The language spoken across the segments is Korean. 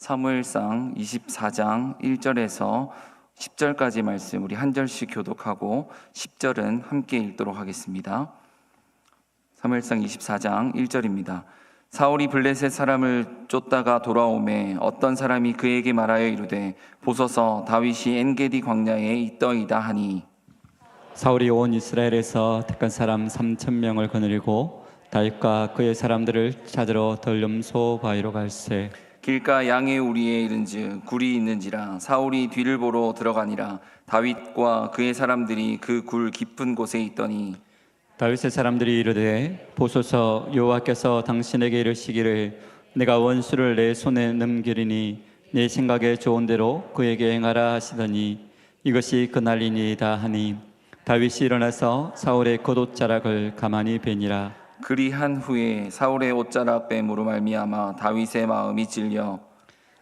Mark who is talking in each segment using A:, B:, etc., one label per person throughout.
A: 사무엘상 24장 1절에서 10절까지 말씀 우리 한 절씩 교독하고 10절은 함께 읽도록 하겠습니다. 사무엘상 24장 1절입니다. 사울이 블레셋 사람을 쫓다가 돌아오매 어떤 사람이 그에게 말하여 이르되 보소서 다윗이 엔게디 광야에 있더이다 하니
B: 사울이 온 이스라엘에서 택한 사람 3,000명을 거느리고 다윗과 그의 사람들을 찾으러 덜름소 바위로 갈새
A: 길가 양의 우리에 이른즉 굴이 있는지라 사울이 뒤를 보러 들어가니라 다윗과 그의 사람들이 그 굴 깊은 곳에 있더니
B: 다윗의 사람들이 이르되 보소서 여호와께서 당신에게 이르시기를 내가 원수를 내 손에 넘기리니 내 생각에 좋은 대로 그에게 행하라 하시더니 이것이 그날이니이다 하니 다윗이 일어나서 사울의 겉옷자락을 가만히 베니라.
A: 그리한 후에 사울의 옷자락 뱀으로 말미암아 다윗의 마음이 찔려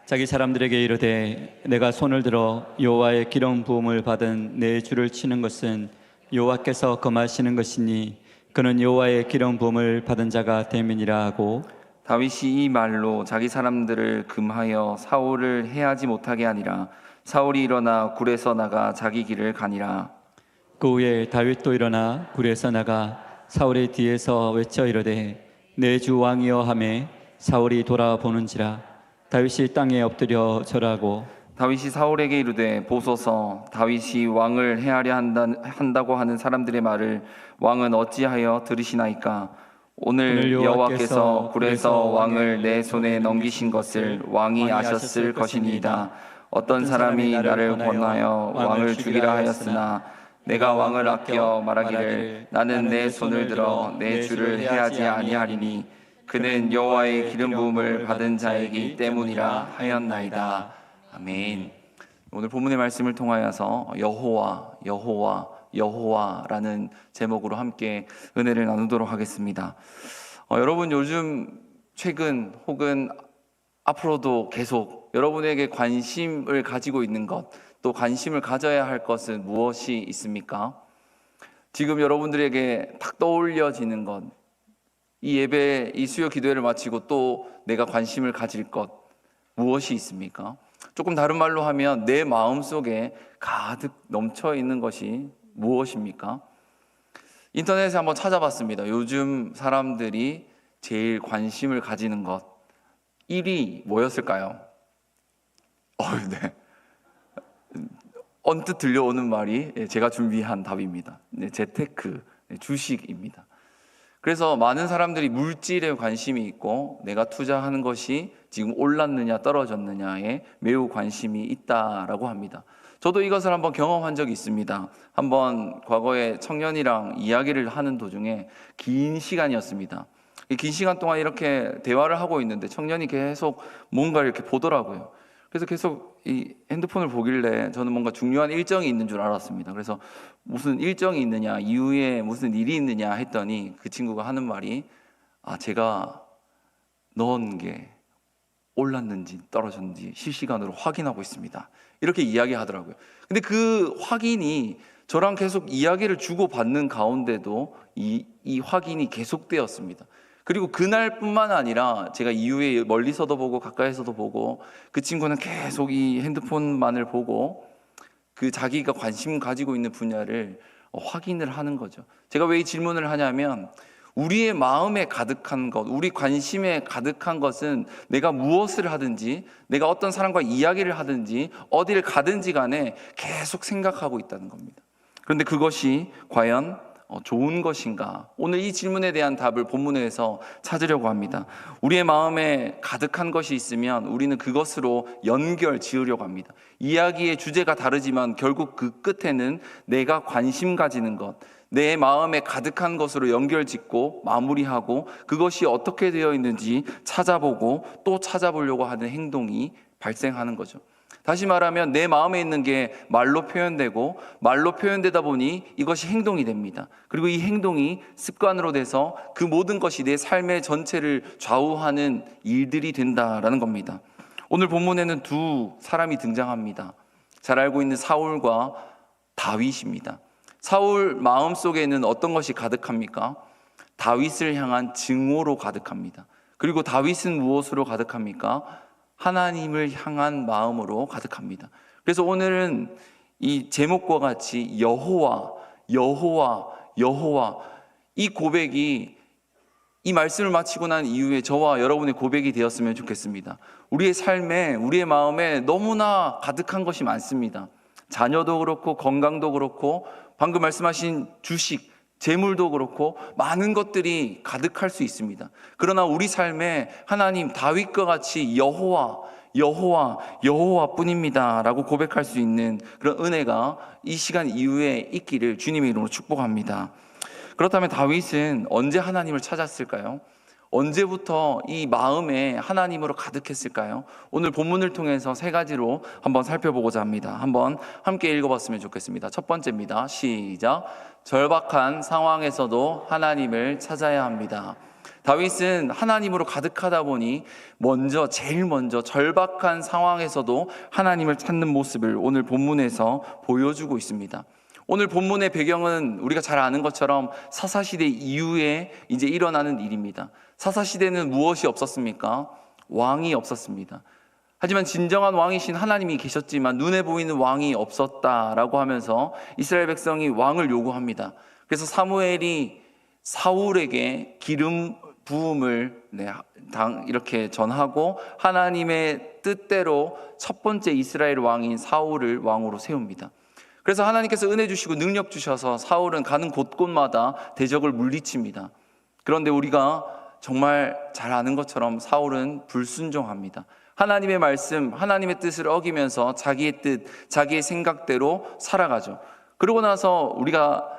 B: 자기 사람들에게 이르되 내가 손을 들어 여호와의 기름 부음을 받은 내 주를 치는 것은 여호와께서 금하시는 것이니 그는 여호와의 기름 부음을 받은 자가 됨이니라 하고
A: 다윗이 이 말로 자기 사람들을 금하여 사울을 해하지 못하게 하니라. 사울이 일어나 굴에서 나가 자기 길을 가니라.
B: 그 후에 다윗도 일어나 굴에서 나가 사울의 뒤에서 외쳐 이르되 내 주 왕이여 하매 사울이 돌아보는지라 다윗이 땅에 엎드려 절하고
A: 다윗이 사울에게 이르되 보소서 다윗이 왕을 해하려 한다고 하는 사람들의 말을 왕은 어찌하여 들으시나이까. 오늘 여호와께서 굴에서 왕을 내 손에 넘기신 것을 왕이 아셨을 것이니이다. 어떤 사람이 나를 권하여 왕을 죽이라 하였으나 내가 왕을 아껴 말하기를 나는 내 손을 들어 내 주를 해하지 아니하리니 그는 여호와의 기름 부음을 받은 자이기 때문이라 하였나이다. 아멘. 오늘 본문의 말씀을 통하여서 여호와 여호와 여호와라는 제목으로 함께 은혜를 나누도록 하겠습니다. 여러분 요즘 최근 혹은 앞으로도 계속 여러분에게 관심을 가지고 있는 것, 또 관심을 가져야 할 것은 무엇이 있습니까? 지금 여러분들에게 딱 떠올려지는 것, 이 예배, 이 수요 기도회를 마치고 또 내가 관심을 가질 것 무엇이 있습니까? 조금 다른 말로 하면 내 마음속에 가득 넘쳐 있는 것이 무엇입니까? 인터넷에 한번 찾아봤습니다. 요즘 사람들이 제일 관심을 가지는 것 1위 뭐였을까요? 네. 언뜻 들려오는 말이 제가 준비한 답입니다. 재테크, 주식입니다. 그래서 많은 사람들이 물질에 관심이 있고 내가 투자하는 것이 지금 올랐느냐 떨어졌느냐에 매우 관심이 있다라고 합니다. 저도 이것을 한번 경험한 적이 있습니다. 한번 과거에 청년이랑 이야기를 하는 도중에 긴 시간이었습니다. 이 긴 시간 동안 이렇게 대화를 하고 있는데 청년이 계속 뭔가를 이렇게 보더라고요. 그래서 계속 이 핸드폰을 보길래 저는 뭔가 중요한 일정이 있는 줄 알았습니다. 그래서 무슨 일정이 있느냐, 이후에 무슨 일이 있느냐 했더니 그 친구가 하는 말이 제가 넣은 게 올랐는지 떨어졌는지 실시간으로 확인하고 있습니다. 이렇게 이야기하더라고요. 근데 그 확인이 저랑 계속 이야기를 주고받는 가운데도 이 확인이 계속되었습니다. 그리고 그날뿐만 아니라 제가 이후에 멀리서도 보고 가까이서도 보고 그 친구는 계속 이 핸드폰만을 보고 그 자기가 관심 가지고 있는 분야를 확인을 하는 거죠. 제가 왜 이 질문을 하냐면 우리의 마음에 가득한 것, 우리 관심에 가득한 것은 내가 무엇을 하든지 내가 어떤 사람과 이야기를 하든지 어디를 가든지 간에 계속 생각하고 있다는 겁니다. 그런데 그것이 과연 좋은 것인가? 오늘 이 질문에 대한 답을 본문에서 찾으려고 합니다. 우리의 마음에 가득한 것이 있으면 우리는 그것으로 연결 지으려고 합니다. 이야기의 주제가 다르지만 결국 그 끝에는 내가 관심 가지는 것, 내 마음에 가득한 것으로 연결 짓고 마무리하고 그것이 어떻게 되어 있는지 찾아보고 또 찾아보려고 하는 행동이 발생하는 거죠. 다시 말하면 내 마음에 있는 게 말로 표현되고 말로 표현되다 보니 이것이 행동이 됩니다. 그리고 이 행동이 습관으로 돼서 그 모든 것이 내 삶의 전체를 좌우하는 일들이 된다라는 겁니다. 오늘 본문에는 두 사람이 등장합니다. 잘 알고 있는 사울과 다윗입니다. 사울 마음속에는 어떤 것이 가득합니까? 다윗을 향한 증오로 가득합니다. 그리고 다윗은 무엇으로 가득합니까? 하나님을 향한 마음으로 가득합니다. 그래서 오늘은 이 제목과 같이 여호와, 여호와, 여호와, 이 고백이 이 말씀을 마치고 난 이후에 저와 여러분의 고백이 되었으면 좋겠습니다. 우리의 삶에, 우리의 마음에 너무나 가득한 것이 많습니다. 자녀도 그렇고 건강도 그렇고 방금 말씀하신 주식, 재물도 그렇고 많은 것들이 가득할 수 있습니다. 그러나 우리 삶에 하나님 다윗과 같이 여호와, 여호와, 여호와 뿐입니다 라고 고백할 수 있는 그런 은혜가 이 시간 이후에 있기를 주님의 이름으로 축복합니다. 그렇다면 다윗은 언제 하나님을 찾았을까요? 언제부터 이 마음에 하나님으로 가득했을까요? 오늘 본문을 통해서 세 가지로 한번 살펴보고자 합니다. 한번 함께 읽어봤으면 좋겠습니다. 첫 번째입니다. 시작. 절박한 상황에서도 하나님을 찾아야 합니다. 다윗은 하나님으로 가득하다 보니 제일 먼저 절박한 상황에서도 하나님을 찾는 모습을 오늘 본문에서 보여주고 있습니다. 오늘 본문의 배경은 우리가 잘 아는 것처럼 사사시대 이후에 이제 일어나는 일입니다. 사사시대는 무엇이 없었습니까? 왕이 없었습니다. 하지만 진정한 왕이신 하나님이 계셨지만 눈에 보이는 왕이 없었다라고 하면서 이스라엘 백성이 왕을 요구합니다. 그래서 사무엘이 사울에게 기름 부음을 이렇게 전하고 하나님의 뜻대로 첫 번째 이스라엘 왕인 사울을 왕으로 세웁니다. 그래서 하나님께서 은혜 주시고 능력 주셔서 사울은 가는 곳곳마다 대적을 물리칩니다. 그런데 우리가 정말 잘 아는 것처럼 사울은 불순종합니다. 하나님의 말씀, 하나님의 뜻을 어기면서 자기의 뜻, 자기의 생각대로 살아가죠. 그러고 나서 우리가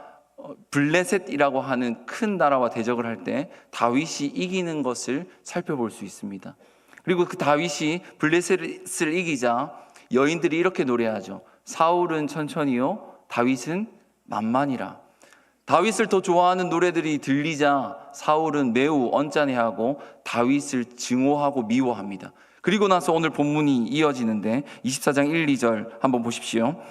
A: 블레셋이라고 하는 큰 나라와 대적을 할 때 다윗이 이기는 것을 살펴볼 수 있습니다. 그리고 그 다윗이 블레셋을 이기자 여인들이 이렇게 노래하죠. 사울은 천천히요, 다윗은 만만이라. 다윗을 더 좋아하는 노래들이 들리자 사울은 매우 언짢아하고 다윗을 증오하고 미워합니다. 그리고 나서 오늘 본문이 이어지는데 24장 1, 2절 한번 보십시오.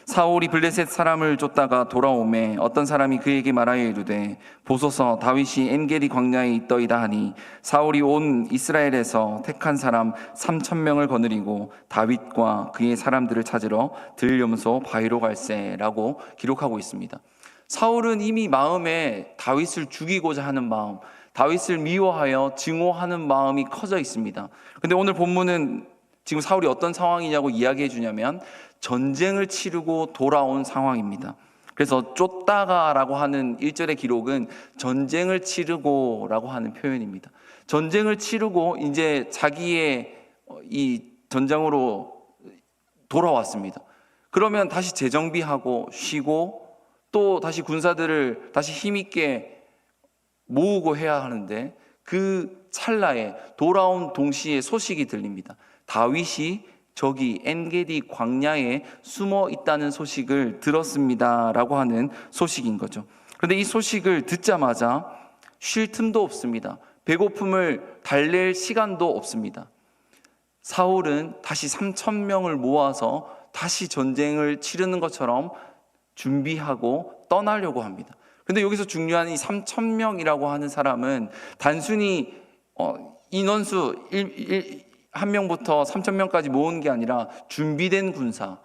A: 사울이 블레셋 사람을 쫓다가 돌아오매 어떤 사람이 그에게 말하여 이르되 보소서 다윗이 엔게디 광야에 있더이다 하니 사울이 온 이스라엘에서 택한 사람 3,000명을 거느리고 다윗과 그의 사람들을 찾으러 들염소 바위로 갈새라고 기록하고 있습니다. 사울은 이미 마음에 다윗을 죽이고자 하는 마음, 다윗을 미워하여 증오하는 마음이 커져 있습니다. 근데 오늘 본문은 지금 사울이 어떤 상황이냐고 이야기해 주냐면 전쟁을 치르고 돌아온 상황입니다. 그래서 쫓다가라고 하는 1절의 기록은 전쟁을 치르고라고 하는 표현입니다. 전쟁을 치르고 이제 자기의 이 전장으로 돌아왔습니다. 그러면 다시 재정비하고 쉬고 또 다시 군사들을 다시 힘있게 모으고 해야 하는데 그 찰나에 돌아온 동시에 소식이 들립니다. 다윗이 저기 엔게디 광야에 숨어 있다는 소식을 들었습니다라고 하는 소식인 거죠. 그런데 이 소식을 듣자마자 쉴 틈도 없습니다. 배고픔을 달랠 시간도 없습니다. 사울은 다시 3,000명을 모아서 다시 전쟁을 치르는 것처럼 준비하고 떠나려고 합니다. 그런데 여기서 중요한 이 3,000명이라고 하는 사람은 단순히 인원수 1명부터 3,000명까지 모은 게 아니라 준비된 군사,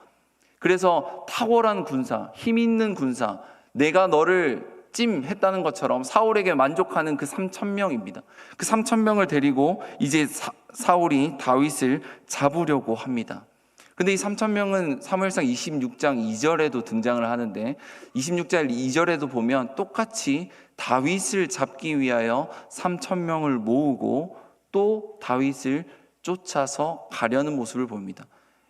A: 그래서 탁월한 군사, 힘 있는 군사, 내가 너를 찜했다는 것처럼 사울에게 만족하는 그 3,000명입니다. 그 3,000명을 데리고 이제 사울이 다윗을 잡으려고 합니다. 근데 이 3,000명은 사무엘상 26장 2절에도 등장을 하는데 26장 2절에도 보면 똑같이 다윗을 잡기 위하여 3,000명을 모으고 또 다윗을 쫓아서 가려는 모습을 보입니다.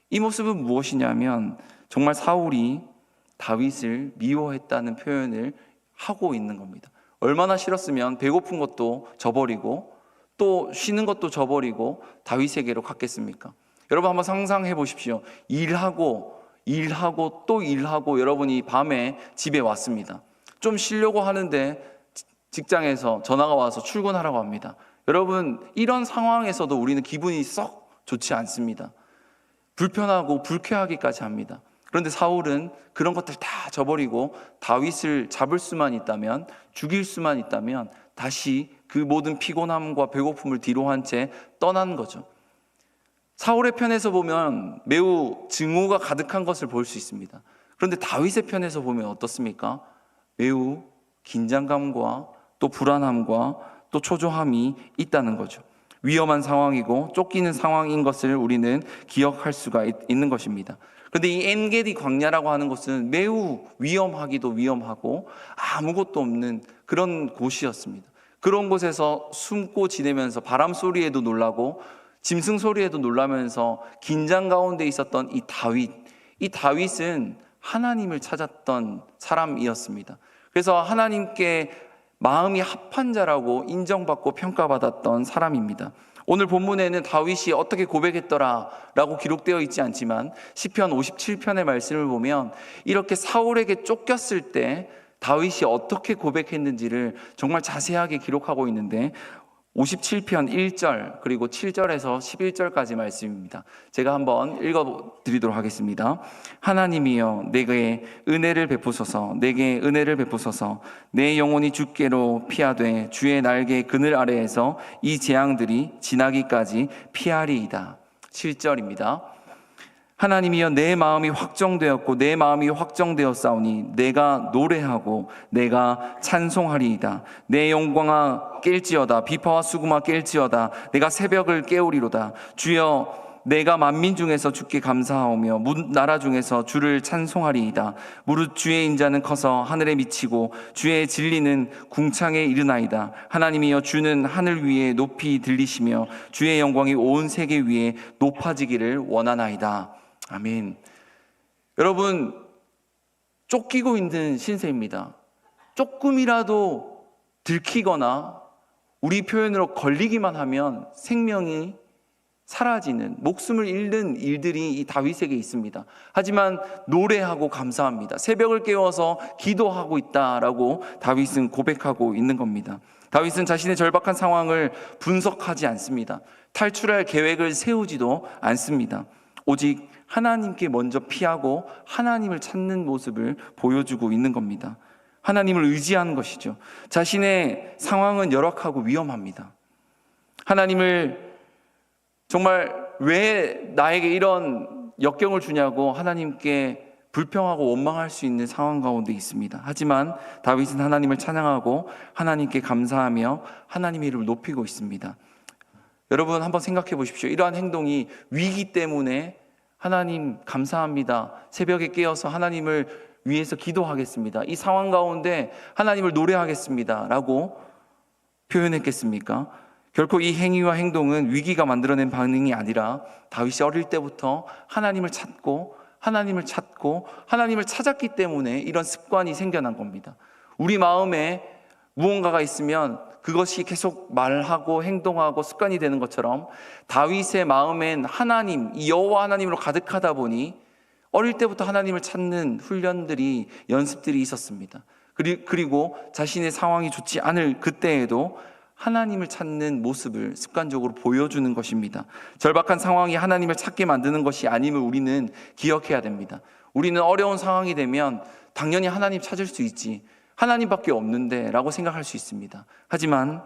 A: 이 모습은 무엇이냐면 정말 사울이 다윗을 미워했다는 표현을 하고 있는 겁니다. 얼마나 싫었으면 배고픈 것도 저버리고 또 쉬는 것도 저버리고 다윗에게로 갔겠습니까? 여러분 한번 상상해 보십시오. 일하고 또 일하고 여러분이 밤에 집에 왔습니다. 좀 쉬려고 하는데 직장에서 전화가 와서 출근하라고 합니다. 여러분 이런 상황에서도 우리는 기분이 썩 좋지 않습니다. 불편하고 불쾌하기까지 합니다. 그런데 사울은 그런 것들 다 저버리고 다윗을 잡을 수만 있다면, 죽일 수만 있다면 다시 그 모든 피곤함과 배고픔을 뒤로 한 채 떠난 거죠. 사울의 편에서 보면 매우 증오가 가득한 것을 볼 수 있습니다. 그런데 다윗의 편에서 보면 어떻습니까? 매우 긴장감과 또 불안함과 또 초조함이 있다는 거죠. 위험한 상황이고 쫓기는 상황인 것을 우리는 기억할 수가 있는 것입니다. 그런데 이 엔게디 광야라고 하는 곳은 매우 위험하기도 위험하고 아무것도 없는 그런 곳이었습니다. 그런 곳에서 숨고 지내면서 바람 소리에도 놀라고 짐승 소리에도 놀라면서 긴장 가운데 있었던 이 다윗은 하나님을 찾았던 사람이었습니다. 그래서 하나님께 마음이 합한 자라고 인정받고 평가받았던 사람입니다. 오늘 본문에는 다윗이 어떻게 고백했더라라고 기록되어 있지 않지만 시편 57편의 말씀을 보면 이렇게 사울에게 쫓겼을 때 다윗이 어떻게 고백했는지를 정말 자세하게 기록하고 있는데 57편 1절 그리고 7절에서 11절까지 말씀입니다. 제가 한번 읽어드리도록 하겠습니다. 하나님이여 내게 은혜를 베푸소서, 내게 은혜를 베푸소서. 내 영혼이 주께로 피하되 주의 날개 그늘 아래에서 이 재앙들이 지나기까지 피하리이다. 7절입니다. 하나님이여 내 마음이 확정되었고 내 마음이 확정되었사오니 내가 노래하고 내가 찬송하리이다. 내 영광아 깰지어다. 비파와 수금아 깰지어다. 내가 새벽을 깨우리로다. 주여 내가 만민 중에서 주께 감사하오며 나라 중에서 주를 찬송하리이다. 무릇 주의 인자는 커서 하늘에 미치고 주의 진리는 궁창에 이르나이다. 하나님이여 주는 하늘 위에 높이 들리시며 주의 영광이 온 세계 위에 높아지기를 원하나이다. 아멘. 여러분, 쫓기고 있는 신세입니다. 조금이라도 들키거나 우리 표현으로 걸리기만 하면 생명이 사라지는, 목숨을 잃는 일들이 이 다윗에게 있습니다. 하지만 노래하고 감사합니다. 새벽을 깨워서 기도하고 있다라고 다윗은 고백하고 있는 겁니다. 다윗은 자신의 절박한 상황을 분석하지 않습니다. 탈출할 계획을 세우지도 않습니다. 오직 하나님께 먼저 피하고 하나님을 찾는 모습을 보여주고 있는 겁니다. 하나님을 의지하는 것이죠. 자신의 상황은 열악하고 위험합니다. 하나님을 정말 왜 나에게 이런 역경을 주냐고 하나님께 불평하고 원망할 수 있는 상황 가운데 있습니다. 하지만 다윗은 하나님을 찬양하고 하나님께 감사하며 하나님의 이름을 높이고 있습니다. 여러분 한번 생각해 보십시오. 이러한 행동이 위기 때문에 하나님 감사합니다. 새벽에 깨어서 하나님을 위해서 기도하겠습니다. 이 상황 가운데 하나님을 노래하겠습니다. 라고 표현했겠습니까? 결코 이 행위와 행동은 위기가 만들어낸 반응이 아니라 다윗이 어릴 때부터 하나님을 찾고 하나님을 찾았기 때문에 이런 습관이 생겨난 겁니다. 우리 마음에 무언가가 있으면 그것이 계속 말하고 행동하고 습관이 되는 것처럼 다윗의 마음엔 하나님, 여호와 하나님으로 가득하다 보니 어릴 때부터 하나님을 찾는 훈련들이, 연습들이 있었습니다. 그리고 자신의 상황이 좋지 않을 그때에도 하나님을 찾는 모습을 습관적으로 보여주는 것입니다. 절박한 상황이 하나님을 찾게 만드는 것이 아님을 우리는 기억해야 됩니다. 우리는 어려운 상황이 되면 당연히 하나님 찾을 수 있지, 하나님밖에 없는데 라고 생각할 수 있습니다. 하지만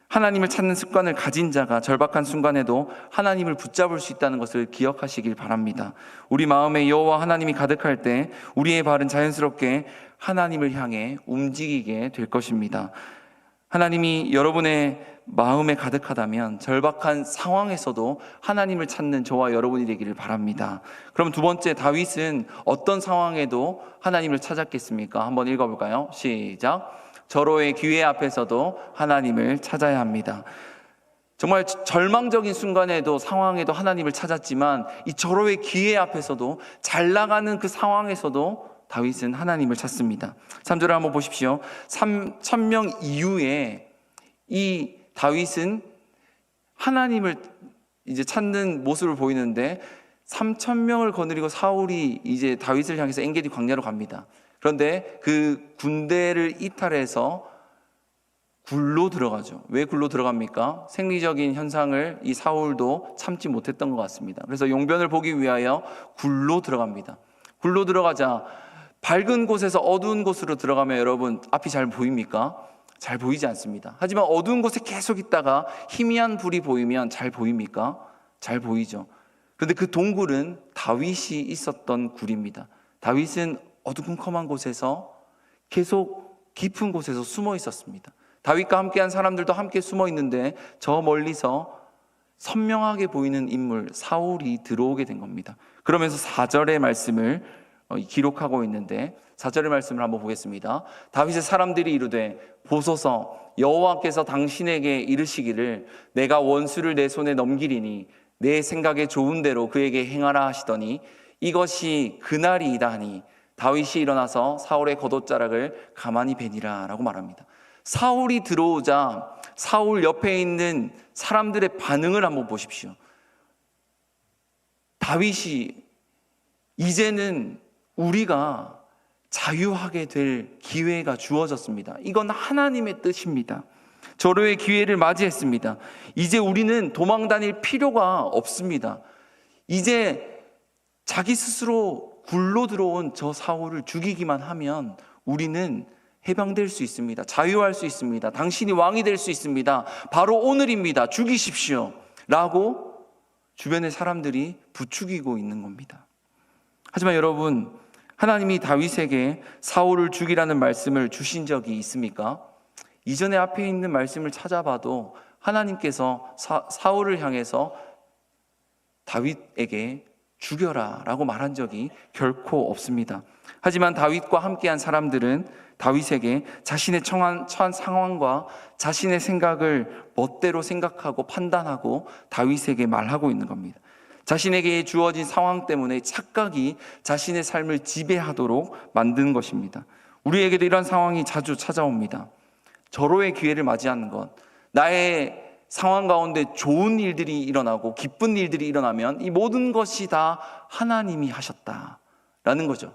A: 하나님을 찾는 습관을 가진 자가 절박한 순간에도 하나님을 붙잡을 수 있다는 것을 기억하시길 바랍니다. 우리 마음에 여호와 하나님이 가득할 때 우리의 발은 자연스럽게 하나님을 향해 움직이게 될 것입니다. 하나님이 여러분의 마음에 가득하다면 절박한 상황에서도 하나님을 찾는 저와 여러분이 되기를 바랍니다. 그럼 두 번째, 다윗은 어떤 상황에도 하나님을 찾았겠습니까? 한번 읽어볼까요? 시작. 절호의 기회 앞에서도 하나님을 찾아야 합니다. 정말 절망적인 순간에도 상황에도 하나님을 찾았지만 이 절호의 기회 앞에서도, 잘 나가는 그 상황에서도 다윗은 하나님을 찾습니다. 3절을 한번 보십시오. 3,000명 이후에 이 다윗은 하나님을 이제 찾는 모습을 보이는데 3,000명을 거느리고 사울이 이제 다윗을 향해서 엔게디 광야로 갑니다. 그런데 그 군대를 이탈해서 굴로 들어가죠. 왜 굴로 들어갑니까? 생리적인 현상을 이 사울도 참지 못했던 것 같습니다. 그래서 용변을 보기 위하여 굴로 들어갑니다. 굴로 들어가자 밝은 곳에서 어두운 곳으로 들어가면 여러분 앞이 잘 보입니까? 잘 보이지 않습니다. 하지만 어두운 곳에 계속 있다가 희미한 불이 보이면 잘 보입니까? 잘 보이죠. 그런데 그 동굴은 다윗이 있었던 굴입니다. 다윗은 어두컴컴한 곳에서 계속 깊은 곳에서 숨어 있었습니다. 다윗과 함께한 사람들도 함께 숨어 있는데 저 멀리서 선명하게 보이는 인물 사울이 들어오게 된 겁니다. 그러면서 4절의 말씀을 기록하고 있는데 4절의 말씀을 한번 보겠습니다. 다윗의 사람들이 이르되 보소서 여호와께서 당신에게 이르시기를 내가 원수를 내 손에 넘기리니 내 생각에 좋은 대로 그에게 행하라 하시더니 이것이 그날이이다 하니 다윗이 일어나서 사울의 겉옷자락을 가만히 베니라 라고 말합니다. 사울이 들어오자 사울 옆에 있는 사람들의 반응을 한번 보십시오. 다윗이 이제는 우리가 자유하게 될 기회가 주어졌습니다. 이건 하나님의 뜻입니다. 절호의 기회를 맞이했습니다. 이제 우리는 도망 다닐 필요가 없습니다. 이제 자기 스스로 굴로 들어온 저 사울을 죽이기만 하면 우리는 해방될 수 있습니다. 자유할 수 있습니다. 당신이 왕이 될 수 있습니다. 바로 오늘입니다. 죽이십시오. 라고 주변의 사람들이 부추기고 있는 겁니다. 하지만 여러분, 하나님이 다윗에게 사울을 죽이라는 말씀을 주신 적이 있습니까? 이전에 앞에 있는 말씀을 찾아봐도 하나님께서 사울을 향해서 다윗에게 죽여라 라고 말한 적이 결코 없습니다. 하지만 다윗과 함께한 사람들은 다윗에게 자신의 처한 상황과 자신의 생각을 멋대로 생각하고 판단하고 다윗에게 말하고 있는 겁니다. 자신에게 주어진 상황 때문에 착각이 자신의 삶을 지배하도록 만든 것입니다. 우리에게도 이런 상황이 자주 찾아옵니다. 절호의 기회를 맞이하는 것, 나의 상황 가운데 좋은 일들이 일어나고 기쁜 일들이 일어나면 이 모든 것이 다 하나님이 하셨다라는 거죠.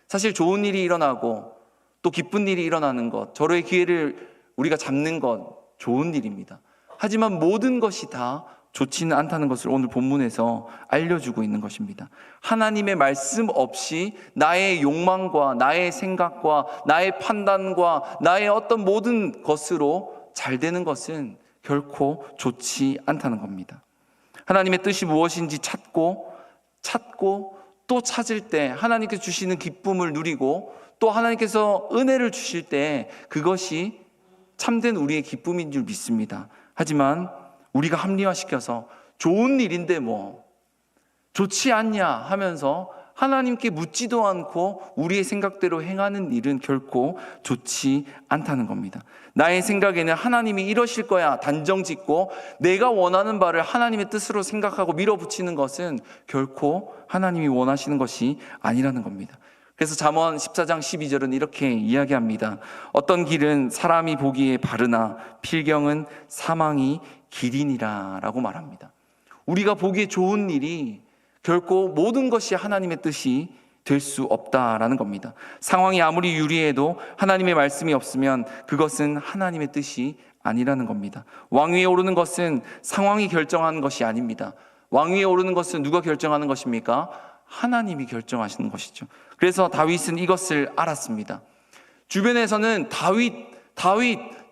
A: 사실 좋은 일이 일어나고 또 기쁜 일이 일어나는 것, 절호의 기회를 우리가 잡는 것 좋은 일입니다. 하지만 모든 것이 다 좋지는 않다는 것을 오늘 본문에서 알려주고 있는 것입니다. 하나님의 말씀 없이 나의 욕망과 나의 생각과 나의 판단과 나의 어떤 모든 것으로 잘 되는 것은 결코 좋지 않다는 겁니다. 하나님의 뜻이 무엇인지 찾고 또 찾을 때 하나님께서 주시는 기쁨을 누리고 또 하나님께서 은혜를 주실 때 그것이 참된 우리의 기쁨인 줄 믿습니다. 하지만 우리가 합리화시켜서 좋은 일인데 뭐 좋지 않냐 하면서 하나님께 묻지도 않고 우리의 생각대로 행하는 일은 결코 좋지 않다는 겁니다. 나의 생각에는 하나님이 이러실 거야 단정 짓고 내가 원하는 바를 하나님의 뜻으로 생각하고 밀어붙이는 것은 결코 하나님이 원하시는 것이 아니라는 겁니다. 그래서 잠언 14장 12절은 이렇게 이야기합니다. 어떤 길은 사람이 보기에 바르나 필경은 사망이 길이니라 라고 말합니다. 우리가 보기에 좋은 일이 결코 모든 것이 하나님의 뜻이 될 수 없다라는 겁니다. 상황이 아무리 유리해도 하나님의 말씀이 없으면 그것은 하나님의 뜻이 아니라는 겁니다. 왕위에 오르는 것은 상황이 결정하는 것이 아닙니다. 왕위에 오르는 것은 누가 결정하는 것입니까? 하나님이 결정하시는 것이죠. 그래서 다윗은 이것을 알았습니다. 주변에서는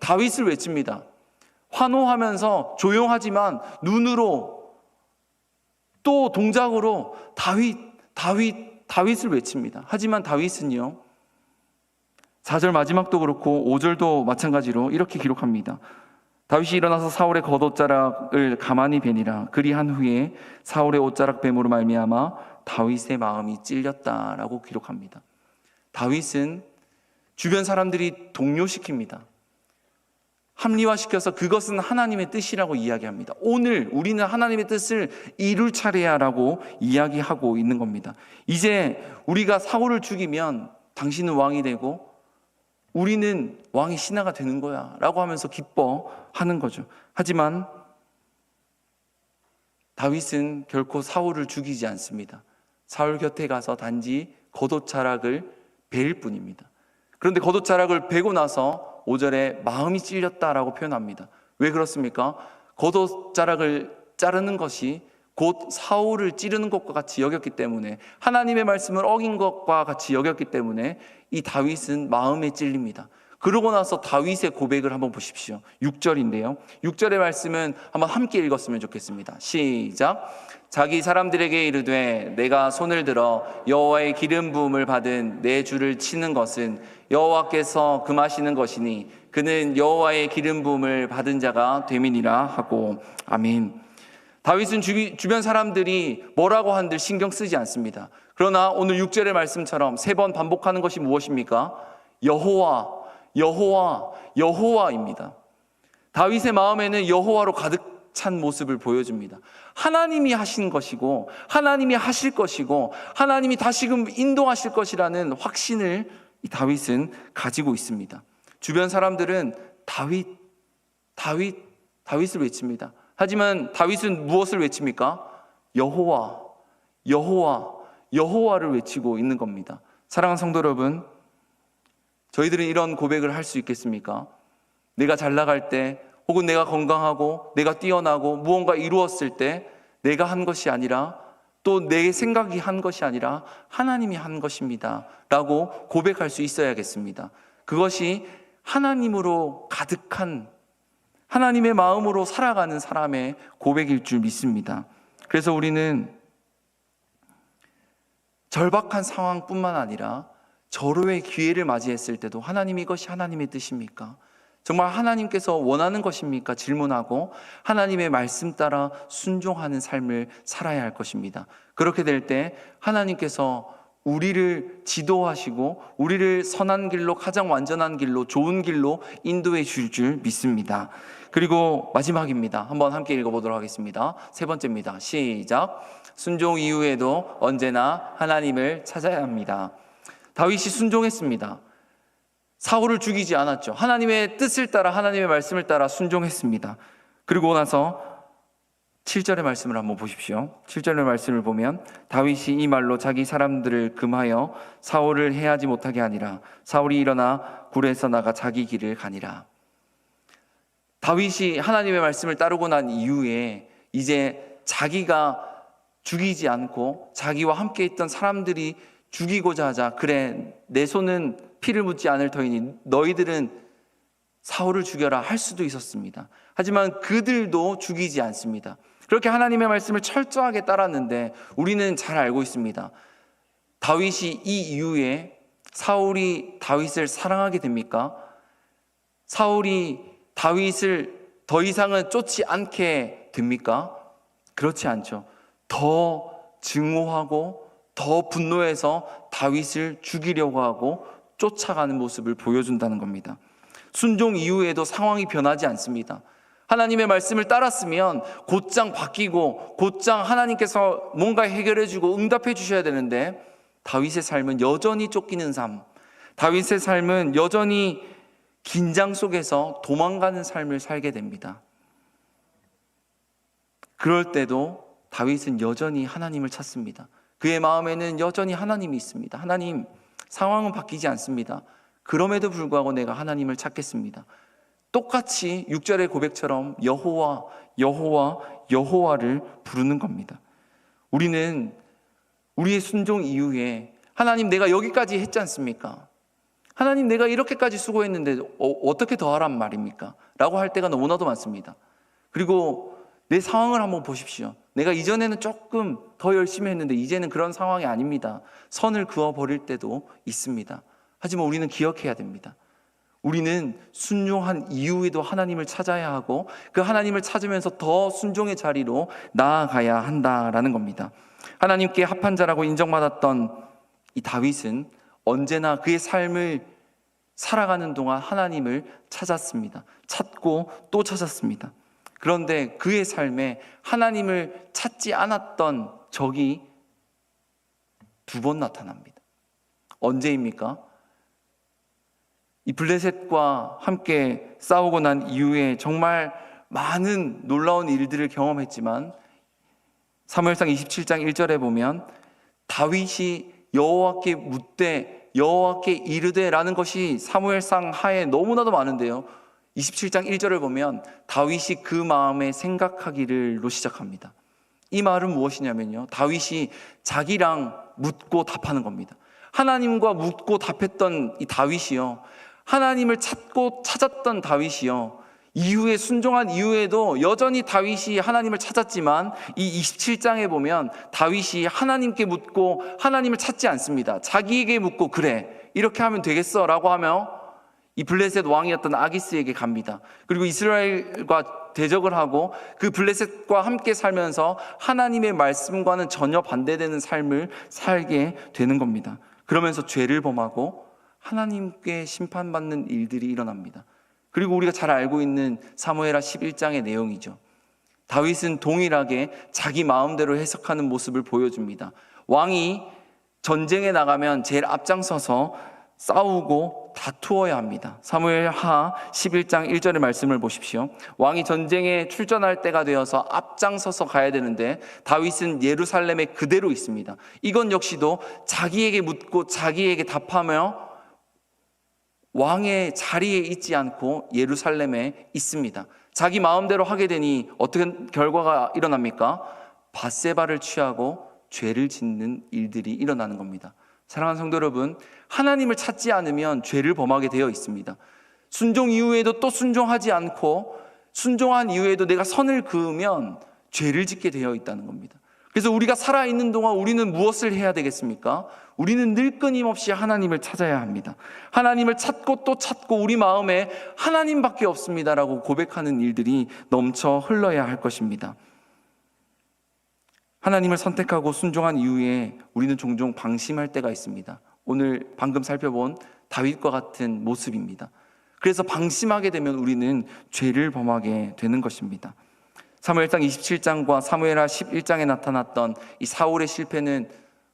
A: 다윗을 외칩니다. 환호하면서 조용하지만 눈으로 또 동작으로 다윗을 외칩니다. 하지만 다윗은요, 4절 마지막도 그렇고 5절도 마찬가지로 이렇게 기록합니다. 다윗이 일어나서 사울의 겉옷자락을 가만히 베니라. 그리한 후에 사울의 옷자락 뱀으로 말미암아 다윗의 마음이 찔렸다라고 기록합니다. 다윗은 주변 사람들이 동요시킵니다. 합리화시켜서 그것은 하나님의 뜻이라고 이야기합니다. 오늘 우리는 하나님의 뜻을 이룰 차례야라고 이야기하고 있는 겁니다. 이제 우리가 사울을 죽이면 당신은 왕이 되고 우리는 왕의 신하가 되는 거야 라고 하면서 기뻐하는 거죠. 하지만 다윗은 결코 사울을 죽이지 않습니다. 사울 곁에 가서 단지 겉옷자락을 베일 뿐입니다. 그런데 겉옷자락을 베고 나서 5절에 마음이 찔렸다라고 표현합니다. 왜 그렇습니까? 겉옷자락을 자르는 것이 곧 사울을 찌르는 것과 같이 여겼기 때문에, 하나님의 말씀을 어긴 것과 같이 여겼기 때문에 이 다윗은 마음에 찔립니다. 그러고 나서 다윗의 고백을 한번 보십시오. 6절인데요. 6절의 말씀은 한번 함께 읽었으면 좋겠습니다. 시작. 자기 사람들에게 이르되 내가 손을 들어 여호와의 기름 부음을 받은 내 주를 치는 것은 여호와께서 금하시는 것이니 그는 여호와의 기름 부음을 받은 자가 됨이니라 하고. 아멘. 다윗은 주변 사람들이 뭐라고 한들 신경 쓰지 않습니다. 그러나 오늘 6절의 말씀처럼 3번 반복하는 것이 무엇입니까? 여호와, 여호와, 여호와입니다. 다윗의 마음에는 여호와로 가득 찬 모습을 보여줍니다. 하나님이 하신 것이고 하나님이 하실 것이고 하나님이 다시금 인도하실 것이라는 확신을 이 다윗은 가지고 있습니다. 주변 사람들은 다윗을 외칩니다. 하지만 다윗은 무엇을 외칩니까? 여호와, 여호와, 여호와를 외치고 있는 겁니다. 사랑하는 성도 여러분, 저희들은 이런 고백을 할 수 있겠습니까? 내가 잘 나갈 때, 혹은 내가 건강하고 내가 뛰어나고 무언가 이루었을 때 내가 한 것이 아니라, 또 내 생각이 한 것이 아니라 하나님이 한 것입니다 라고 고백할 수 있어야겠습니다. 그것이 하나님으로 가득한, 하나님의 마음으로 살아가는 사람의 고백일 줄 믿습니다. 그래서 우리는 절박한 상황뿐만 아니라 절호의 기회를 맞이했을 때도 하나님, 이것이 하나님의 뜻입니까? 정말 하나님께서 원하는 것입니까? 질문하고 하나님의 말씀 따라 순종하는 삶을 살아야 할 것입니다. 그렇게 될 때 하나님께서 우리를 지도하시고 우리를 선한 길로, 가장 완전한 길로, 좋은 길로 인도해 줄 줄 믿습니다. 그리고 마지막입니다. 한번 함께 읽어보도록 하겠습니다. 3번째입니다. 시작. 순종 이후에도 언제나 하나님을 찾아야 합니다. 다윗이 순종했습니다. 사울을 죽이지 않았죠. 하나님의 뜻을 따라, 하나님의 말씀을 따라 순종했습니다. 그리고 나서 7절의 말씀을 한번 보십시오. 7절의 말씀을 보면 다윗이 이 말로 자기 사람들을 금하여 사울을 해하지 못하게 하니라. 사울이 일어나 굴에서 나가 자기 길을 가니라. 다윗이 하나님의 말씀을 따르고 난 이후에 이제 자기가 죽이지 않고 자기와 함께 있던 사람들이 죽이고자 하자, 그래 내 손은 피를 묻지 않을 터이니 너희들은 사울을 죽여라 할 수도 있었습니다. 하지만 그들도 죽이지 않습니다. 그렇게 하나님의 말씀을 철저하게 따랐는데 우리는 잘 알고 있습니다. 다윗이 이 이후에 사울이 다윗을 사랑하게 됩니까? 사울이 다윗을 더 이상은 쫓지 않게 됩니까? 그렇지 않죠. 더 증오하고 더 분노해서 다윗을 죽이려고 하고 쫓아가는 모습을 보여준다는 겁니다. 순종 이후에도 상황이 변하지 않습니다. 하나님의 말씀을 따랐으면 곧장 바뀌고 곧장 하나님께서 뭔가 해결해주고 응답해 주셔야 되는데 다윗의 삶은 여전히 쫓기는 삶, 다윗의 삶은 여전히 긴장 속에서 도망가는 삶을 살게 됩니다. 그럴 때도 다윗은 여전히 하나님을 찾습니다. 그의 마음에는 여전히 하나님이 있습니다. 하나님, 상황은 바뀌지 않습니다. 그럼에도 불구하고 내가 하나님을 찾겠습니다. 똑같이 6절의 고백처럼 여호와, 여호와, 여호와를 부르는 겁니다. 우리는 우리의 순종 이후에 하나님, 내가 여기까지 했지 않습니까? 하나님, 내가 이렇게까지 수고했는데 어떻게 더 하란 말입니까? 라고 할 때가 너무나도 많습니다. 그리고 내 상황을 한번 보십시오. 내가 이전에는 조금 더 열심히 했는데 이제는 그런 상황이 아닙니다. 선을 그어버릴 때도 있습니다. 하지만 우리는 기억해야 됩니다. 우리는 순종한 이후에도 하나님을 찾아야 하고 그 하나님을 찾으면서 더 순종의 자리로 나아가야 한다라는 겁니다. 하나님께 합한 자라고 인정받았던 이 다윗은 언제나 그의 삶을 살아가는 동안 하나님을 찾았습니다. 찾고 또 찾았습니다. 그런데 그의 삶에 하나님을 찾지 않았던 적이 2번 나타납니다. 언제입니까? 이 블레셋과 함께 싸우고 난 이후에 정말 많은 놀라운 일들을 경험했지만 사무엘상 27장 1절에 보면 다윗이 여호와께 묻되 여호와께 이르되라는 것이 사무엘상 하에 너무나도 많은데요, 27장 1절을 보면 다윗이 그 마음에 생각하기를로 시작합니다. 이 말은 무엇이냐면요, 다윗이 자기랑 묻고 답하는 겁니다. 하나님과 묻고 답했던 이 다윗이요, 하나님을 찾고 찾았던 다윗이요, 이후에 순종한 이후에도 여전히 다윗이 하나님을 찾았지만 이 27장에 보면 다윗이 하나님께 묻고 하나님을 찾지 않습니다. 자기에게 묻고 그래 이렇게 하면 되겠어 라고 하며 이 블레셋 왕이었던 아기스에게 갑니다. 그리고 이스라엘과 대적을 하고 그 블레셋과 함께 살면서 하나님의 말씀과는 전혀 반대되는 삶을 살게 되는 겁니다. 그러면서 죄를 범하고 하나님께 심판받는 일들이 일어납니다. 그리고 우리가 잘 알고 있는 사무엘하 11장의 내용이죠. 다윗은 동일하게 자기 마음대로 해석하는 모습을 보여줍니다. 왕이 전쟁에 나가면 제일 앞장서서 싸우고 다투어야 합니다. 사무엘하 11장 1절의 말씀을 보십시오. 왕이 전쟁에 출전할 때가 되어서 앞장서서 가야 되는데 다윗은 예루살렘에 그대로 있습니다. 이건 역시도 자기에게 묻고 자기에게 답하며 왕의 자리에 있지 않고 예루살렘에 있습니다. 자기 마음대로 하게 되니 어떤 결과가 일어납니까? 밧세바를 취하고 죄를 짓는 일들이 일어나는 겁니다. 사랑하는 성도 여러분, 하나님을 찾지 않으면 죄를 범하게 되어 있습니다. 순종 이후에도 또 순종하지 않고 순종한 이후에도 내가 선을 그으면 죄를 짓게 되어 있다는 겁니다. 그래서 우리가 살아있는 동안 우리는 무엇을 해야 되겠습니까? 우리는 늘 끊임없이 하나님을 찾아야 합니다. 하나님을 찾고 또 찾고 우리 마음에 하나님밖에 없습니다라고 고백하는 일들이 넘쳐 흘러야 할 것입니다. 하나님을 선택하고 순종한 이후에 우리는 종종 방심할 때가 있습니다. 오늘 방금 살펴본 다윗과 같은 모습입니다. 그래서 방심하게 되면 우리는 죄를 범하게 되는 것입니다. 사무엘상 27장과 사무엘하 11장에 나타났던 이 사울의 실패는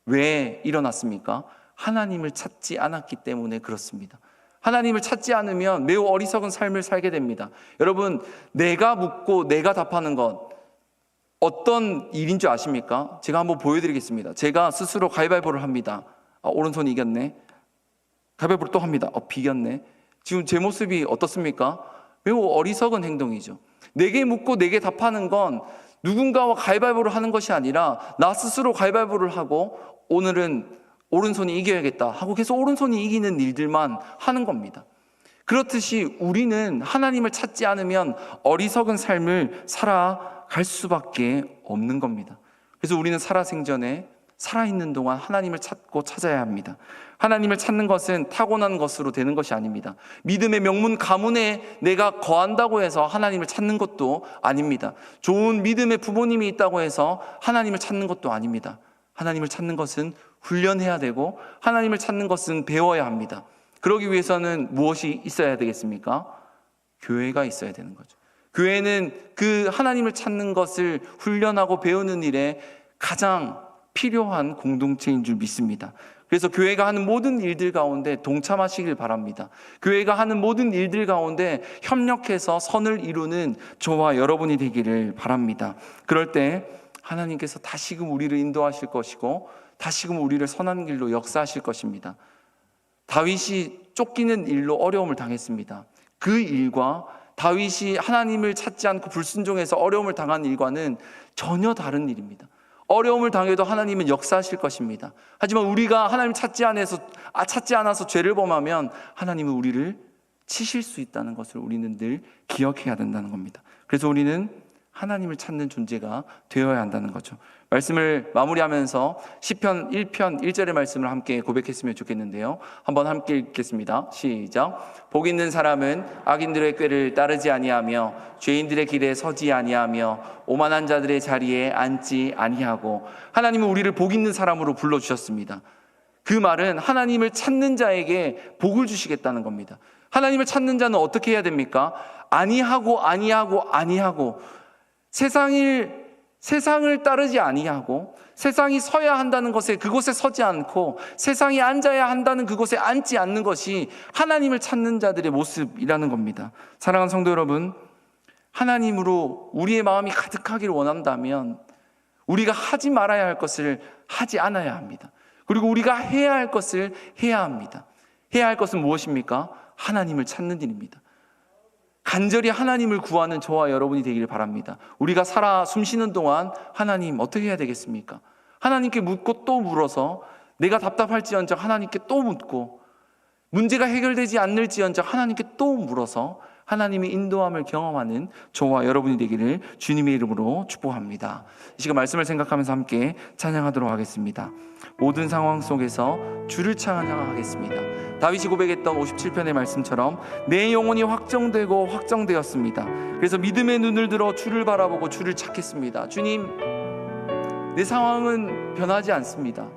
A: 왜 일어났습니까? 하나님을 찾지 않았기 때문에 그렇습니다. 하나님을 찾지 않으면 매우 어리석은 삶을 살게 됩니다. 여러분, 내가 묻고 내가 답하는 것 어떤 일인 줄 아십니까? 제가 한번 보여드리겠습니다. 제가 스스로 가위바위보를 합니다. 오른손이 이겼네. 가위바위보를 또 합니다. 비겼네. 지금 제 모습이 어떻습니까? 매우 어리석은 행동이죠. 내게 묻고 내게 답하는 건 누군가와 가위바위보를 하는 것이 아니라 나 스스로 가위바위보를 하고 오늘은 오른손이 이겨야겠다 하고 계속 오른손이 이기는 일들만 하는 겁니다. 그렇듯이 우리는 하나님을 찾지 않으면 어리석은 삶을 살아갈 수밖에 없는 겁니다. 그래서 우리는 살아생전에 살아있는 동안 하나님을 찾고 찾아야 합니다. 하나님을 찾는 것은 타고난 것으로 되는 것이 아닙니다. 믿음의 명문 가문에 내가 거한다고 해서 하나님을 찾는 것도 아닙니다. 좋은 믿음의 부모님이 있다고 해서 하나님을 찾는 것도 아닙니다. 하나님을 찾는 것은 훈련해야 되고 하나님을 찾는 것은 배워야 합니다. 그러기 위해서는 무엇이 있어야 되겠습니까? 교회가 있어야 되는 거죠. 교회는 그 하나님을 찾는 것을 훈련하고 배우는 일에 가장 필요한 공동체인 줄 믿습니다. 그래서 교회가 하는 모든 일들 가운데 동참하시길 바랍니다. 교회가 하는 모든 일들 가운데 협력해서 선을 이루는 저와 여러분이 되기를 바랍니다. 그럴 때 하나님께서 다시금 우리를 인도하실 것이고 다시금 우리를 선한 길로 역사하실 것입니다. 다윗이 쫓기는 일로 어려움을 당했습니다. 그 일과 다윗이 하나님을 찾지 않고 불순종해서 어려움을 당한 일과는 전혀 다른 일입니다. 어려움을 당해도 하나님은 역사하실 것입니다. 하지만 우리가 하나님 찾지 않아서 죄를 범하면 하나님은 우리를 치실 수 있다는 것을 우리는 늘 기억해야 된다는 겁니다. 그래서 우리는 하나님을 찾는 존재가 되어야 한다는 거죠. 말씀을 마무리하면서 시편 1편 1절의 말씀을 함께 고백했으면 좋겠는데요. 한번 함께 읽겠습니다. 시작. 복 있는 사람은 악인들의 꾀를 따르지 아니하며 죄인들의 길에 서지 아니하며 오만한 자들의 자리에 앉지 아니하고. 하나님은 우리를 복 있는 사람으로 불러주셨습니다. 그 말은 하나님을 찾는 자에게 복을 주시겠다는 겁니다. 하나님을 찾는 자는 어떻게 해야 됩니까? 아니하고 세상을 따르지 아니하고 세상이 서야 한다는 것에 그곳에 서지 않고 세상이 앉아야 한다는 그곳에 앉지 않는 것이 하나님을 찾는 자들의 모습이라는 겁니다. 사랑하는 성도 여러분, 하나님으로 우리의 마음이 가득하기를 원한다면 우리가 하지 말아야 할 것을 하지 않아야 합니다. 그리고 우리가 해야 할 것을 해야 합니다. 해야 할 것은 무엇입니까? 하나님을 찾는 일입니다. 간절히 하나님을 구하는 저와 여러분이 되기를 바랍니다. 우리가 살아 숨쉬는 동안 하나님 어떻게 해야 되겠습니까? 하나님께 묻고 또 물어서 내가 답답할지언정 하나님께 또 묻고 문제가 해결되지 않을지언정 하나님께 또 물어서 하나님의 인도함을 경험하는 저와 여러분이 되기를 주님의 이름으로 축복합니다. 이 시간 말씀을 생각하면서 함께 찬양하도록 하겠습니다. 모든 상황 속에서 주를 찬양하겠습니다. 다윗이 고백했던 57편의 말씀처럼 내 영혼이 확정되고 확정되었습니다. 그래서 믿음의 눈을 들어 주를 바라보고 주를 찾겠습니다. 주님, 내 상황은 변하지 않습니다.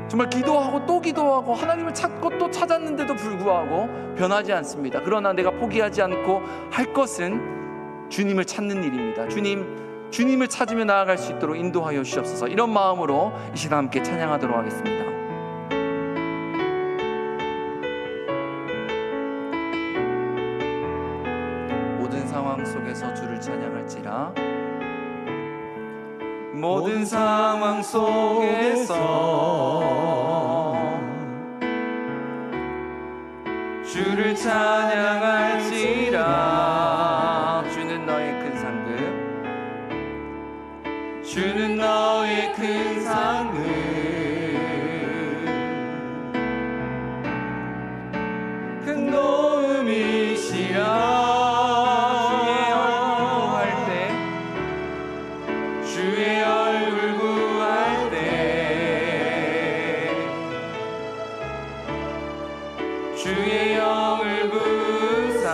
A: 정말 기도하고 또 기도하고 하나님을 찾고 또 찾았는데도 불구하고 변하지 않습니다. 그러나 내가 포기하지 않고 할 것은 주님을 찾는 일입니다. 주님을 찾으며 나아갈 수 있도록 인도하여 주시옵소서. 이런 마음으로 이 시간 함께 찬양하도록 하겠습니다. 모든 상황 속에서 주를 찬양할지라. 모든 상황 속에서 주를 찬양할지라. 주는 너의 큰 상급, 주는 너의 큰 상급, 큰 도움이시라. 주의 영을 부사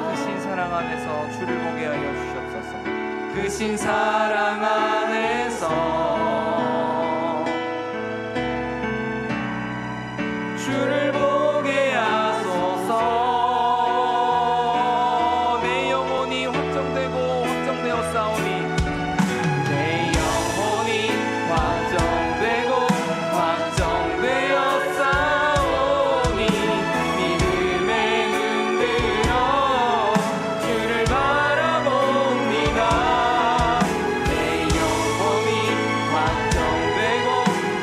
A: 그 신사랑 안에서 주를 보게 하여 주시옵소서. 그 신사랑 안에서 주를 보게 하소서. 내 영혼이 확정되고 확정되었사오니, 내 영혼이 확정되고 확정되었사오니 믿음의 눈 들어 주를 바라봅니다. 내 영혼이 확정되고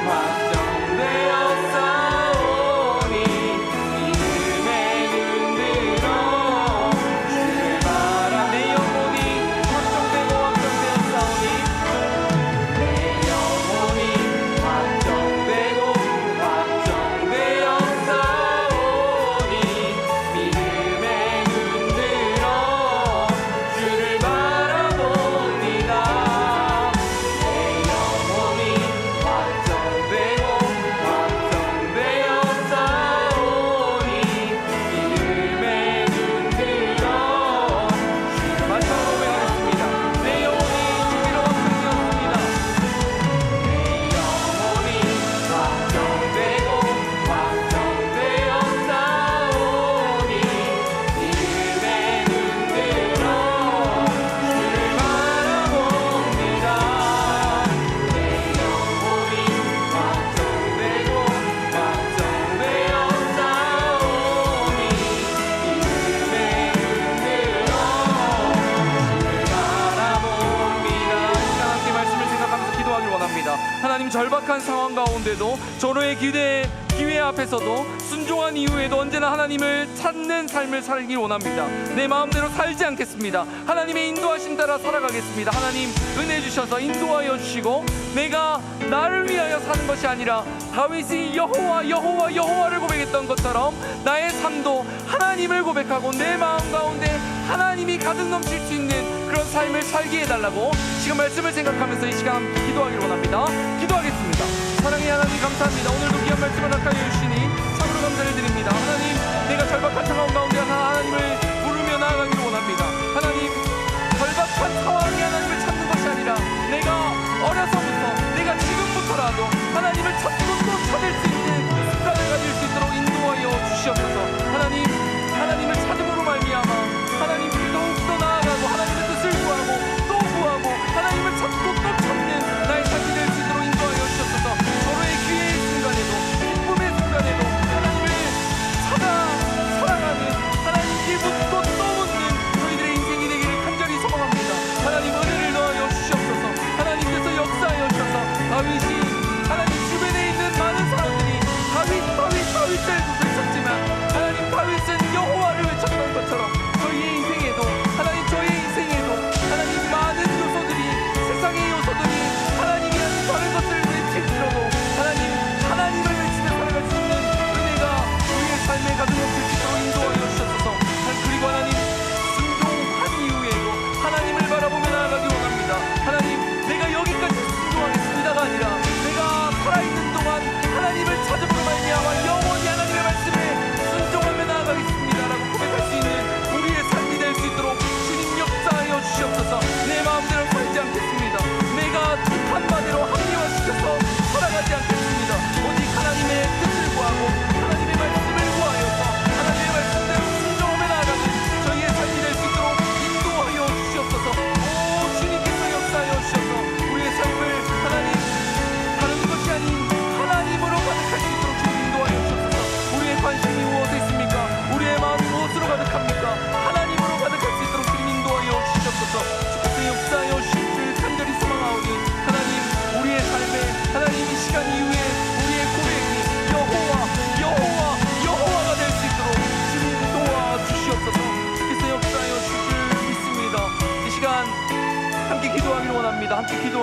A: 확정되었사오니 믿음의 눈 들어 주를 바라. 내 영혼이 확정되고 확정되었사오니, 내 영혼이 확정되고 확정되었사오니 믿음의 눈 들어 주를 바라봅니다. 내 영혼이 확정되고 확정되었사오니 믿음의 눈 들어 주를. 마지막으로 고백하겠습니다. 내 영혼이 주기로 확정되었습니다. 내 영혼이 확정되고 확정되었사오니 믿음의 눈 들어 주를 바라봅니다. 내 영혼이 확정되고 확정되었사오니 믿음의 눈 들어 주를 바라봅니다. 이 시간 함께 말씀을 생각하면서 기도하길 원합니다. 하나님, 절박한 상황 가운데도 저로의 기회 앞에서도 순종한 이후에도 언제나 하나님을 찾는 삶을 살길 원합니다. 내 마음대로 살지 않겠습니다. 하나님의 인도하심 따라 살아가겠습니다. 하나님, 은혜 주셔서 인도하여 주시고, 내가 나를 위하여 사는 것이 아니라 다윗이 여호와 여호와 여호와를 고백했던 것처럼 나의 삶도 하나님을 고백하고 내 마음 가운데 하나님이 가득 넘칠 수 있는 그런 삶을 살게 해달라고 지금 말씀을 생각하면서 이 시간 기도하기를 원합니다. 기도하겠습니다. 사랑의 하나님, 감사합니다. 오늘도 귀한 말씀을 허락하여 주시니 참으로 감사를 드립니다. 하나님, 내가 절박한 상황 가운데 하나님을 부르며 나아가기를 원합니다. 하나님, 절박한 상황이 하나님을 찾는 것이 아니라 내가 어려서부터, 내가 지금부터라도 하나님을 찾고 또 찾을 수 있는 습관을 가질 수 있도록 인도하여 주시옵소서. 하나님을 찾음으로 말미암아 하나님 더욱더 나아가고 하나님의 뜻을 구하고 또 구하고 하나님을 찾고 또 찾는 나의 삶이 될 수 있도록 인도하여 주시옵소서. 서로의 기회의 순간에도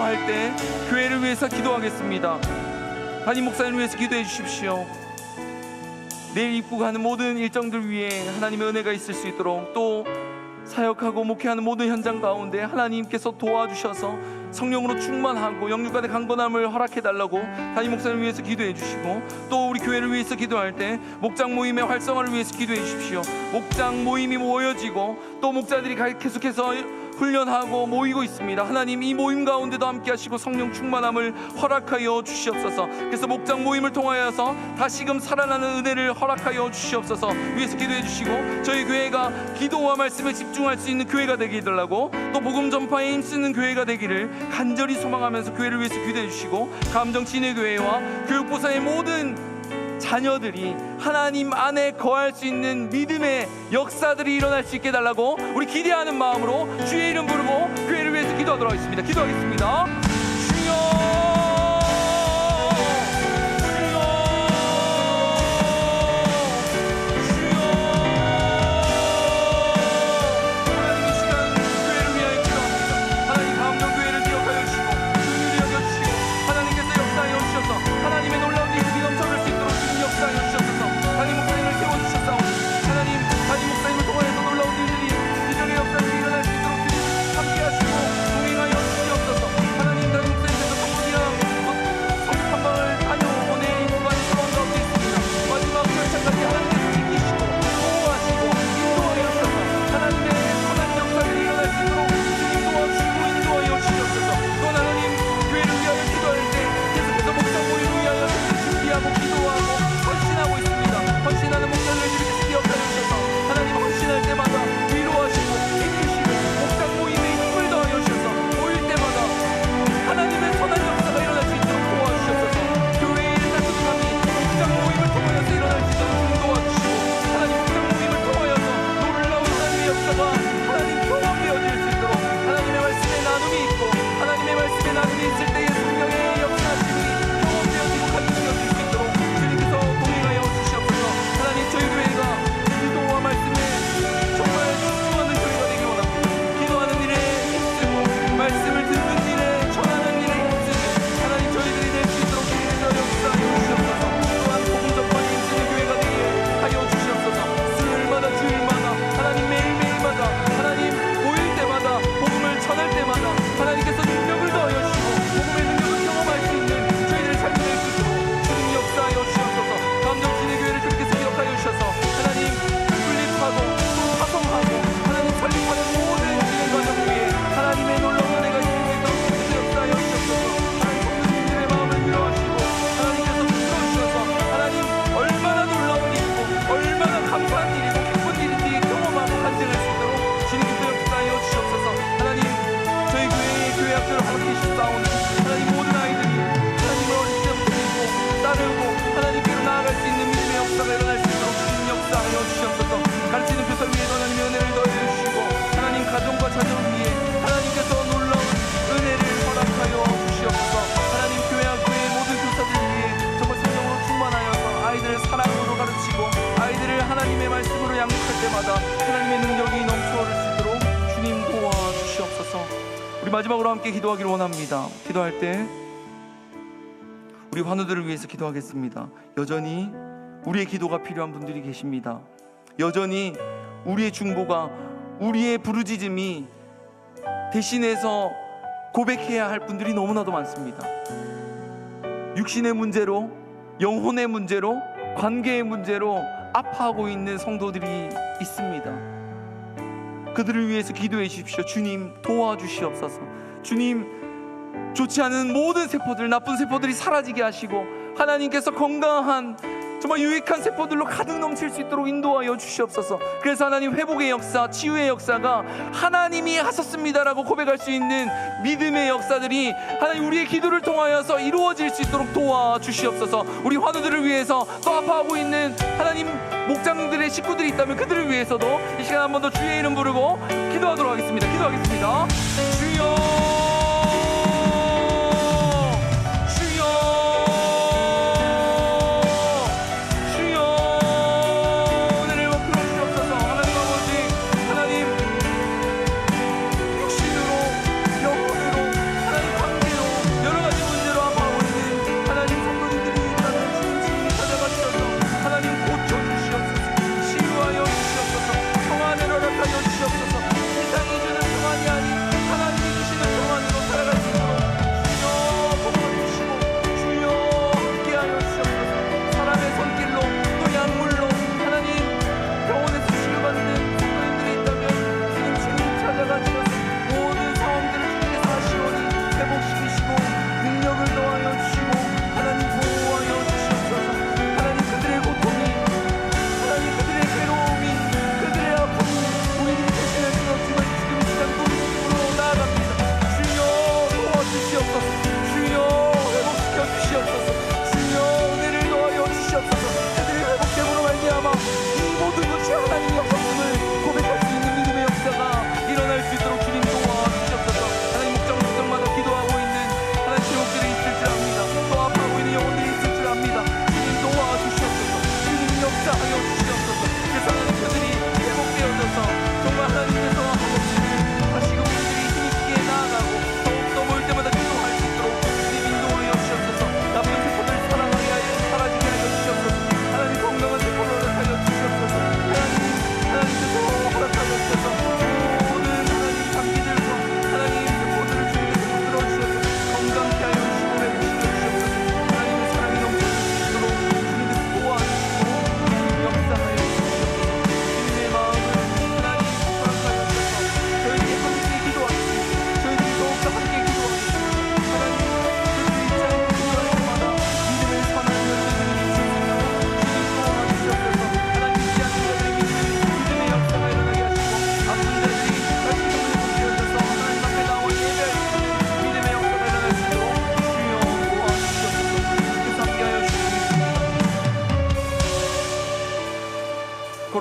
A: 기도할 때 교회를 위해서 기도하겠습니다. 담임 목사님을 위해서 기도해 주십시오. 내일 입국하는 모든 일정들 위에 하나님의 은혜가 있을 수 있도록, 또 사역하고 목회하는 모든 현장 가운데 하나님께서 도와주셔서 성령으로 충만하고 영육간의 강건함을 허락해달라고 담임 목사님을 위해서 기도해 주시고, 또 우리 교회를 위해서 기도할 때 목장 모임의 활성화를 위해서 기도해 주십시오. 목장 모임이 모여지고 또 목자들이 계속해서 훈련하고 모이고 있습니다. 하나님, 이 모임 가운데도 함께 하시고 성령 충만함을 허락하여 주시옵소서. 그래서 목장 모임을 통하여서 다시금 살아나는 은혜를 허락하여 주시옵소서. 위에서 기도해 주시고, 저희 교회가 기도와 말씀에 집중할 수 있는 교회가 되게 해달라고, 또 복음 전파에 힘쓰는 교회가 되기를 간절히 소망하면서 교회를 위해서 기도해 주시고, 감정진흥교회와 교육보사의 모든 자녀들이 하나님 안에 거할 수 있는 믿음의 역사들이 일어날 수 있게 해달라고 우리 기대하는 마음으로 주의 이름 부르고 교회를 위해서 기도하도록 하겠습니다. 기도하겠습니다. 주여, 마지막으로 함께 기도하기를 원합니다. 기도할 때 우리 환우들을 위해서 기도하겠습니다. 여전히 우리의 기도가 필요한 분들이 계십니다. 여전히 우리의 중보가, 우리의 부르짖음이 대신해서 고백해야 할 분들이 너무나도 많습니다. 육신의 문제로, 영혼의 문제로, 관계의 문제로 아파하고 있는 성도들이 있습니다. 그들을 위해서 기도해 주십시오. 주님, 도와주시옵소서. 주님, 좋지 않은 모든 세포들, 나쁜 세포들이 사라지게 하시고 하나님께서 건강한 정말 유익한 세포들로 가득 넘칠 수 있도록 인도하여 주시옵소서. 그래서 하나님, 회복의 역사, 치유의 역사가 하나님이 하셨습니다라고 고백할 수 있는 믿음의 역사들이 하나님 우리의 기도를 통하여서 이루어질 수 있도록 도와주시옵소서. 우리 환우들을 위해서, 또 아파하고 있는 하나님 목장들의 식구들이 있다면 그들을 위해서도 이 시간 한 번 더 주의 이름 부르고 기도하도록 하겠습니다. 기도하겠습니다. 주여,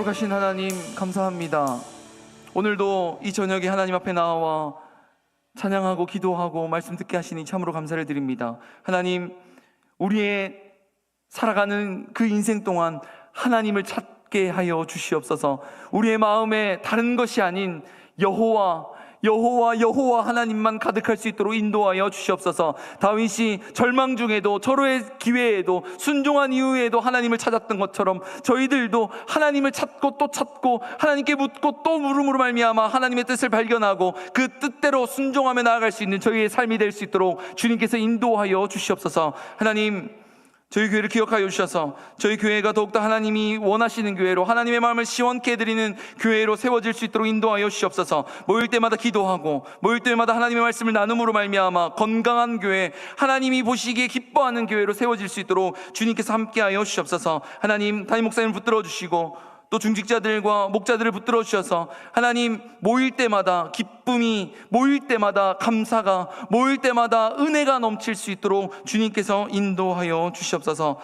A: 거룩하신 하나님 감사합니다. 오늘도 이 저녁에 하나님 앞에 나와 찬양하고 기도하고 말씀 듣게 하시니 참으로 감사를 드립니다. 하나님, 우리의 살아가는 그 인생 동안 하나님을 찾게 하여 주시옵소서. 우리의 마음에 다른 것이 아닌 여호와 하나님만 가득할 수 있도록 인도하여 주시옵소서. 다윗이 절망 중에도, 절호의 기회에도, 순종한 이후에도 하나님을 찾았던 것처럼 저희들도 하나님을 찾고 또 찾고 하나님께 묻고 또 물음으로 말미암아 하나님의 뜻을 발견하고 그 뜻대로 순종하며 나아갈 수 있는 저희의 삶이 될 수 있도록 주님께서 인도하여 주시옵소서. 하나님, 저희 교회를 기억하여 주셔서 저희 교회가 더욱더 하나님이 원하시는 교회로, 하나님의 마음을 시원케 해드리는 교회로 세워질 수 있도록 인도하여 주시옵소서. 모일 때마다 기도하고 모일 때마다 하나님의 말씀을 나눔으로 말미암아 건강한 교회, 하나님이 보시기에 기뻐하는 교회로 세워질 수 있도록 주님께서 함께하여 주시옵소서. 하나님, 담임 목사님을 붙들어 주시고 또 중직자들과 목자들을 붙들어 주셔서 하나님, 모일 때마다 기쁨이, 모일 때마다 감사가, 모일 때마다 은혜가 넘칠 수 있도록 주님께서 인도하여 주시옵소서.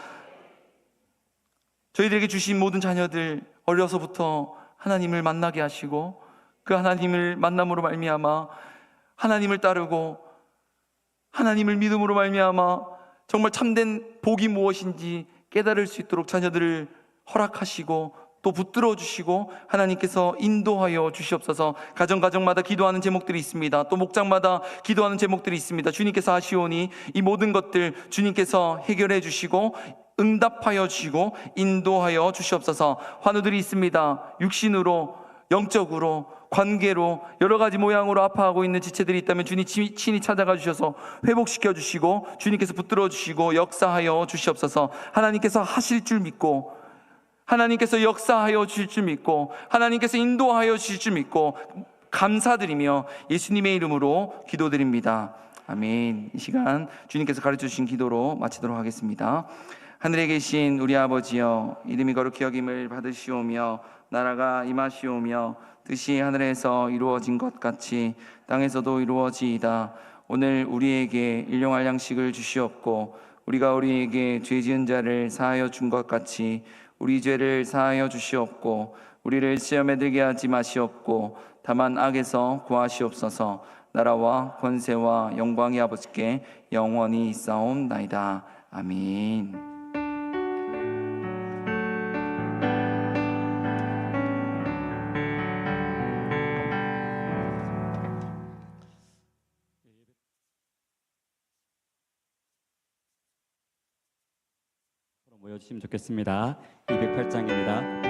A: 저희들에게 주신 모든 자녀들 어려서부터 하나님을 만나게 하시고 그 하나님을 만남으로 말미암아 하나님을 따르고 하나님을 믿음으로 말미암아 정말 참된 복이 무엇인지 깨달을 수 있도록 자녀들을 허락하시고 또 붙들어 주시고 하나님께서 인도하여 주시옵소서. 가정마다 기도하는 제목들이 있습니다. 또 목장마다 기도하는 제목들이 있습니다. 주님께서 하시오니 이 모든 것들 주님께서 해결해 주시고 응답하여 주시고 인도하여 주시옵소서. 환우들이 있습니다. 육신으로, 영적으로, 관계로 여러 가지 모양으로 아파하고 있는 지체들이 있다면 주님 친히 찾아가 주셔서 회복시켜 주시고 주님께서 붙들어 주시고 역사하여 주시옵소서. 하나님께서 하실 줄 믿고, 하나님께서 역사하여 주실 줄 믿고, 하나님께서 인도하여 주실 줄 믿고 감사드리며 예수님의 이름으로 기도드립니다. 아멘. 이 시간 주님께서 가르쳐 주신 기도로 마치도록 하겠습니다. 하늘에 계신 우리 아버지여, 이름이 거룩히 여김을 받으시오며 나라가 임하시오며 뜻이 하늘에서 이루어진 것 같이 땅에서도 이루어지이다. 오늘 우리에게 일용할 양식을 주시옵고 우리가 우리에게 죄 지은 자를 사하여 준 것 같이 우리 죄를 사하여 주시옵고 우리를 시험에 들게 하지 마시옵고 다만 악에서 구하시옵소서. 나라와 권세와 영광이 아버지께 영원히 있사옵나이다. 아멘.
B: 모여주시면 좋겠습니다. 208장입니다.